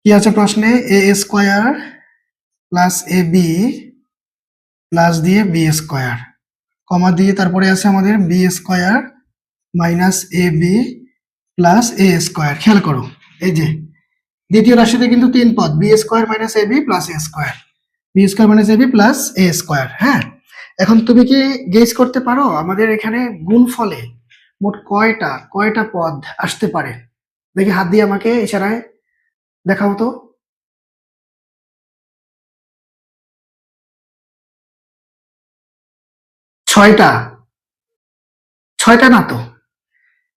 কি আছে প্রশ্নে? এ square plus A B plus দিয়ে বি স্কোয়ার কমা দিয়ে তারপরে আছে আমাদের B square minus A B plus A square. খেয়াল করো, এই যে দ্বিতীয় রাশিতে কিন্তু 3 পদ, B square minus A B plus A square, B square minus A B plus A square. হ্যাঁ, এখন তুমি কি গেস করতে পারো আমাদের এখানে গুণফলে মোট কয়টা কয়টা পদ আসতে পারে? দেখি হাত দিয়ে আমাকে ইশারায় দেখাও তো। 6টা? 6টা না তো,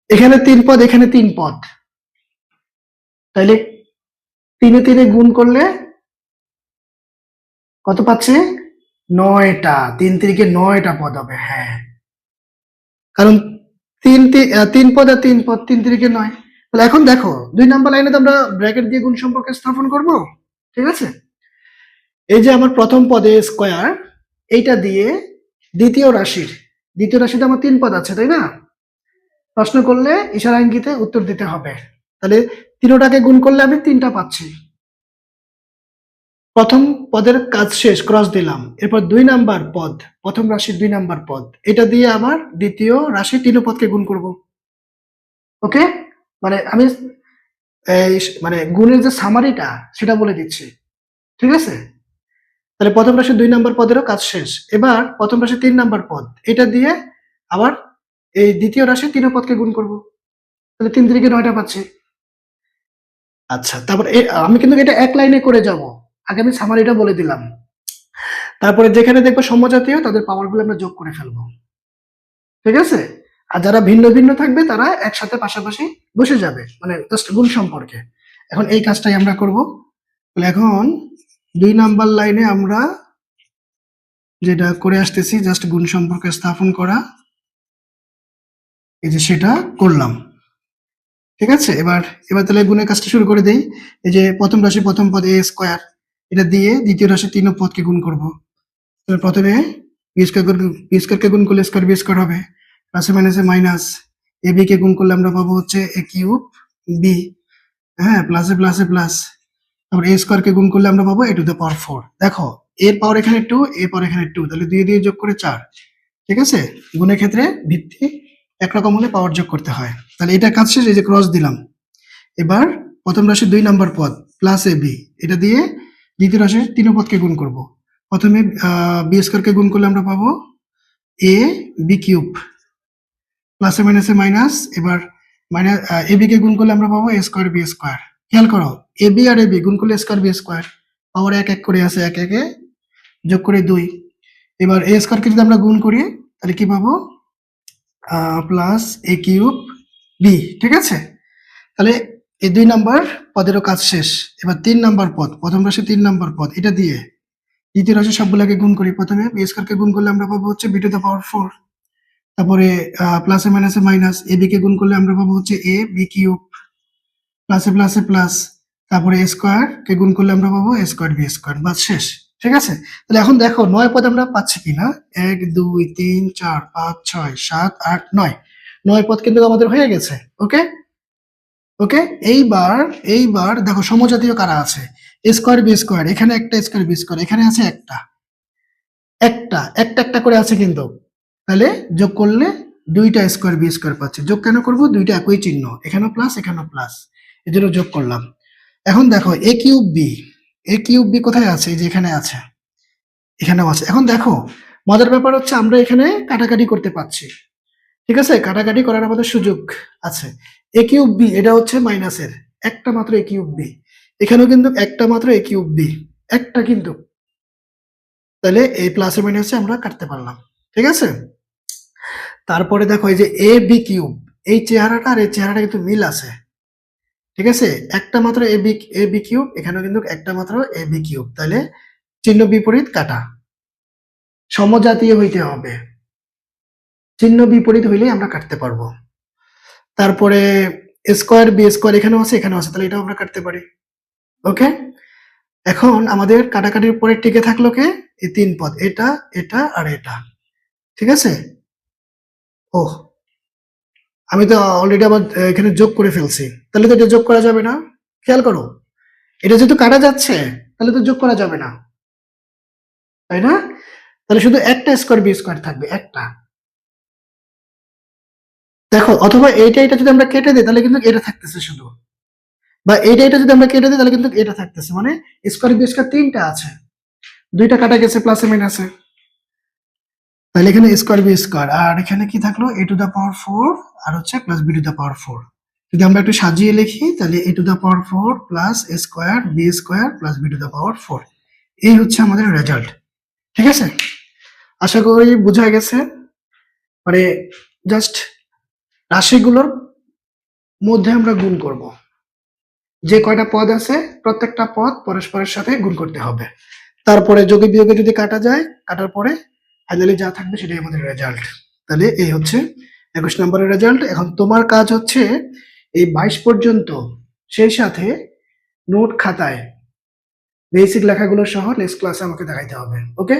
এখানে 3 পদ এখানে 3 পদ, তাইলে 3 এ 3 এ গুণ করলে কত পাচ্ছে? 9টা। 3 তিরিকে 9টা পদ হবে, হ্যাঁ, কারণ 3 পদ আর 3 পদ, 3 তিরিকে 9। তাহলে এখন দেখো 2 নাম্বার লাইনে তো আমরা ব্র্যাকেট দিয়ে গুণ সম্পর্ক স্থাপন করব, ঠিক আছে? এই যে আমার প্রথম পদে স্কোয়ার, এইটা দিয়ে দ্বিতীয় রাশিতে আমার 3 পদ আছে, তাই না? প্রশ্ন করলে ইশারা ইঙ্গিতে উত্তর দিতে হবে। তাহলে 3টাকে গুণ করলে আমি 3টা পাচ্ছি। প্রথম পদের কাজ শেষ, ক্রস দিলাম। এরপর 2 নাম্বার পদ, প্রথম রাশির 2 নাম্বার পদ, এটা দিয়ে আবার দ্বিতীয় রাশির 3 পদকে গুণ করব, ওকে? মানে আমি এই মানে গুণের যে সামারিটা সেটা বলে দিচ্ছি, ঠিক আছে? তাহলে প্রথম রাশির 2 নাম্বার পদেরও কাজ শেষ। এবার প্রথম রাশির 3 নাম্বার পদ, এটা দিয়ে আবার এই দ্বিতীয় রাশির 3 পদকে গুণ করব। তাহলে 3 তিরিকে 9টা পাচ্ছি। আচ্ছা, তারপর আমি কিন্তু এটা এক লাইনে করে যাব। আগে আমি সামারিটা বলে দিলাম। তারপরে যেখানে দেখবো সমজাতীয় তাদের পাওয়ারগুলো আমরা যোগ করে ফেলবো, ঠিক আছে? আর যারা ভিন্ন ভিন্ন থাকবে তারা একসাথে পাশাপাশি বসে যাবে, মানে জাস্ট গুণ সম্পর্কে। এখন এই কাজটাই আমরা করব। তাহলে এখন 2 নাম্বার লাইনে আমরা যেটা করে আসতেছি, জাস্ট গুণ সম্পর্ক স্থাপন করা, এই যে সেটা করলাম, ঠিক আছে? এবার এবার তাহলে গুণের কাজটা শুরু করে দেই। এই যে প্রথম রাশি প্রথম পদ এ স্কোয়ার, এটা দিয়ে দ্বিতীয় রাশি 3 পদকে গুণ করব। তাহলে প্রথমে বি স্কোয়ারকে গুণ করলে স্কোয়ার বি স্কোয়ার হবে, প্লাসে মাইনাসে মাইনাস, এ বি কে গুণ করলে আমরা পাবো হচ্ছে এ কিউব বি, হ্যাঁ, প্লাসে প্লাসে প্লাস, তারপর এ স্কোয়ারকে গুণ করলে আমরা পাবো এ টু দ্য পাওয়ার 4। দেখো এর পাওয়ার এখানে 2, এর পাওয়ার এখানে 2, তাহলে 2 দিয়ে যোগ করে 4, ঠিক আছে, গুণের ক্ষেত্রে ভিত্তি একরকম হলে পাওয়ার যোগ করতে হয়। তাহলে এটা কাজ শেষ, এই যে ক্রস দিলাম। এবার প্রথম রাশির 2 নাম্বার পদ প্লাস এ বি, এটা দিয়ে দ্বিতীয় রাশির 3 পদকে গুণ করব। প্রথমে বি স্কোয়ারকে গুণ করলে আমরা পাবো এ বি কিউব, প্লাসে মাইনাসে মাইনাস, এবার মাইনাস এ বি কে গুণ করলে আমরা পাবো এ স্কোয়ার বি স্কোয়ার। খেয়াল করো, A B R A B গুণ করলে স্কোয়ার বি স্কোয়ার, পাওয়ার এক এক করে আছে, এক একে যোগ করে 2। এবার এ স্কোয়ারকে যদি আমরা গুণ করি তাহলে কি পাবো, প্লাস এ কিউব বি। ঠিক আছে, তাহলে এই 2 নাম্বার পদেরও কাজ শেষ। এবার 3 নাম্বার পদ, প্রথম রাশি 3 নাম্বার পদ, এটা দিয়ে দ্বিতীয় রাশি সবগুলোকে গুণ করি। প্রথমে বি স্কোয়ারকে গুণ করলে আমরা পাবো হচ্ছে বি টু দ্য পাওয়ার 4, তারপরে প্লাসে মাইনাসে মাইনাস, এ বি কে গুণ করলে আমরা পাবো হচ্ছে এ বি কিউব, প্লাসে প্লাসে প্লাস, তারপরে এ স্কোয়ার কে গুণ করলে আমরা পাবো এ স্কোয়ার বি স্কোয়ার, বাস শেষ। ঠিক আছে, তাহলে এখন দেখো 9 পদ আমরা পাচ্ছি কিনা, 1 2 3 4 5 6 7 8 9, 9 পদ কিন্তু আমাদের হয়ে গেছে। ওকে ওকে, এইবার দেখো সমজাতীয় কারা আছে, এ স্কোয়ার বি স্কোয়ার, এখানে একটা স্কোয়ার বি স্কোয়ার, এখানে আছে একটা একটা একটা একটা করে আছে কিন্তু, তাহলে যোগ করলে 2টা স্কোয়ার বি স্কোয়ার পাচ্ছি। যোগ কেন করব, 2টা একই চিহ্ন, এখানেও প্লাস এখানেও প্লাস, এজন্য যোগ করলাম। এখন দেখো এ কিউব বি, এ কিউব বি কোথায় আছে, এই যে এখানে আছে, এখানেও আছে। এখন দেখো মজার ব্যাপার হচ্ছে আমরা এখানে কাটাকাটি করতে পারছি। ঠিক আছে, কাটাকাটি করার আমাদের সুযোগ আছে। এ কিউব বি এটা হচ্ছে মাইনাসের, একটা মাত্র এ কিউব বি, এখানেও কিন্তু একটা মাত্র এ কিউব বি, একটা কিন্তু, তাহলে এই প্লাসে মাইনাসে আমরা কাটতে পারলাম। ঠিক আছে, তারপরে দেখো এই যে এ বি কিউব, এই চেহারাটা আর এই চেহারাটা কিন্তু মিল আছে। ঠিক আছে, একটা মাত্র এ বি কিউব, এখানেও কিন্তু একটা মাত্র এ বি কিউব, তাহলে চিহ্ন বিপরীত কাটা, সমজাতীয় হইতে হবে, চিহ্ন বিপরীত হইলে আমরা কাটতে পারবো। তারপরে স্কোয়ার বি স্কোয়ার এখানেও আছে এখানেও আছে, তাহলে এটাও আমরা কাটতে পারি। ওকে, এখন আমাদের কাটাকাটির পরে টিকে থাকলো কে, এই 3 পদ, এটা এটা আর এটা। ঠিক আছে, ওহ আমি তো অলরেডি আবার এখানে যোগ করে ফেলছি, তাহলে তো এটা যোগ করা যাবে না। খেয়াল করো, এটা যেহেতু কাটা যাচ্ছে তাহলে তো যোগ করা যাবে না, তাই না? তাহলে শুধু একটা স্কোয়ার বি স্কোয়ার থাকবে, একটা। দেখো, অথবা এইটা এটা যদি আমরা কেটে দিই তাহলে কিন্তু এটা থাকতেছে শুধু, বা এইটা এটা যদি আমরা কেটে দিই তাহলে কিন্তু এটা থাকতেছে, মানে স্কোয়ার বি স্কোয়ার 3টা আছে, 2টা কাটা গেছে প্লাসে মাইনাসে, তাহলে এখানে স্কোয়ার বি স্কোয়ার, আর এখানে কি থাকলো এ টু দা পাওয়ার 4 আর হচ্ছে plus B to the power 4। যদি আমরা একটু সাজিয়ে লিখি তাহলে A to the power 4 plus A square B square plus B to the power 4, এই হচ্ছে আমাদের রেজাল্ট। ঠিক আছে, আশা করি বোঝা গেছে। মানে জাস্ট রাশিগুলোর মধ্যে আমরা গুণ করব, যে কয়টা পদ আছে প্রত্যেকটা পদ পরস্পরের সাথে গুণ করতে হবে, তারপরে যোগে বিয়োগে যদি কাটা যায়, কাটার পরে ফাইনালি যা থাকবে সেটাই আমাদের রেজাল্ট। তাহলে এই হচ্ছে 21 নম্বরের রেজাল্ট। এখন তোমার কাজ হচ্ছে এই 22 পর্যন্ত, সেই সাথে নোট খাতায় বেসিক লেখাগুলো সহ নেক্সট ক্লাসে আমাকে দেখাইতে হবে। ওকে।